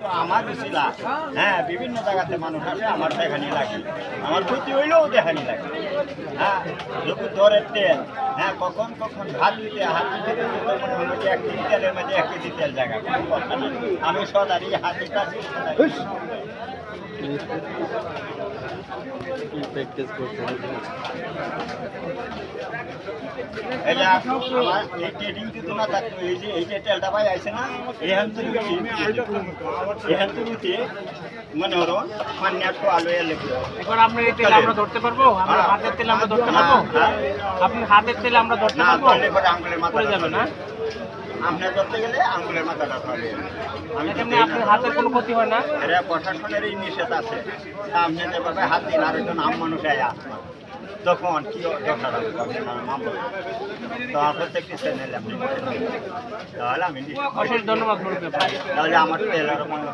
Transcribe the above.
তো আমার ছিলা হ্যাঁ বিভিন্ন জায়গাতে মানুষ আসে আমার দেখানি লাগে আমার ক্ষতি হইলেও দেখানি লাগে হ্যাঁ যখন দরের তেল হ্যাঁ কখন কখন হাত দিতে তখন হলো যে 1 কেজি তেলের মাঝে 1 কেজি তেল জায়গা কোনো কথা নেই আমি সদারি হাত দিতে আছি এই যে আমার এই ট্রেডিং কিন্তু না থাকতো এই যে তেলটা পাই আছে না এখান থেকে মনে হলো পানি একটু আলো এলে এখন আপনার এই তেল আমরা ধরতে পারবো আমরা হাতের তেল আমরা ধরতে পারবো আপনি হাতের তেল আমরা ধরতে না পারবো ধরলে পরে আঙুলের মাথা পড়ে যাবে না আপনি ধরতে গেলে আঙুলের মাথাটা ধরে আমি এমনি আপনার হাতের কোনো ক্ষতি হয় না এটা প্রশাসনের এই নিষেধ আছে আপনি যেভাবে হাত দিন আরেকজন আম মানুষ তখন কি দরকার হবে তো প্রত্যেকটি চ্যানেল আপনি তাহলে আমি অশেষ ধন্যবাদ তাহলে আমার তো এলাকার মনে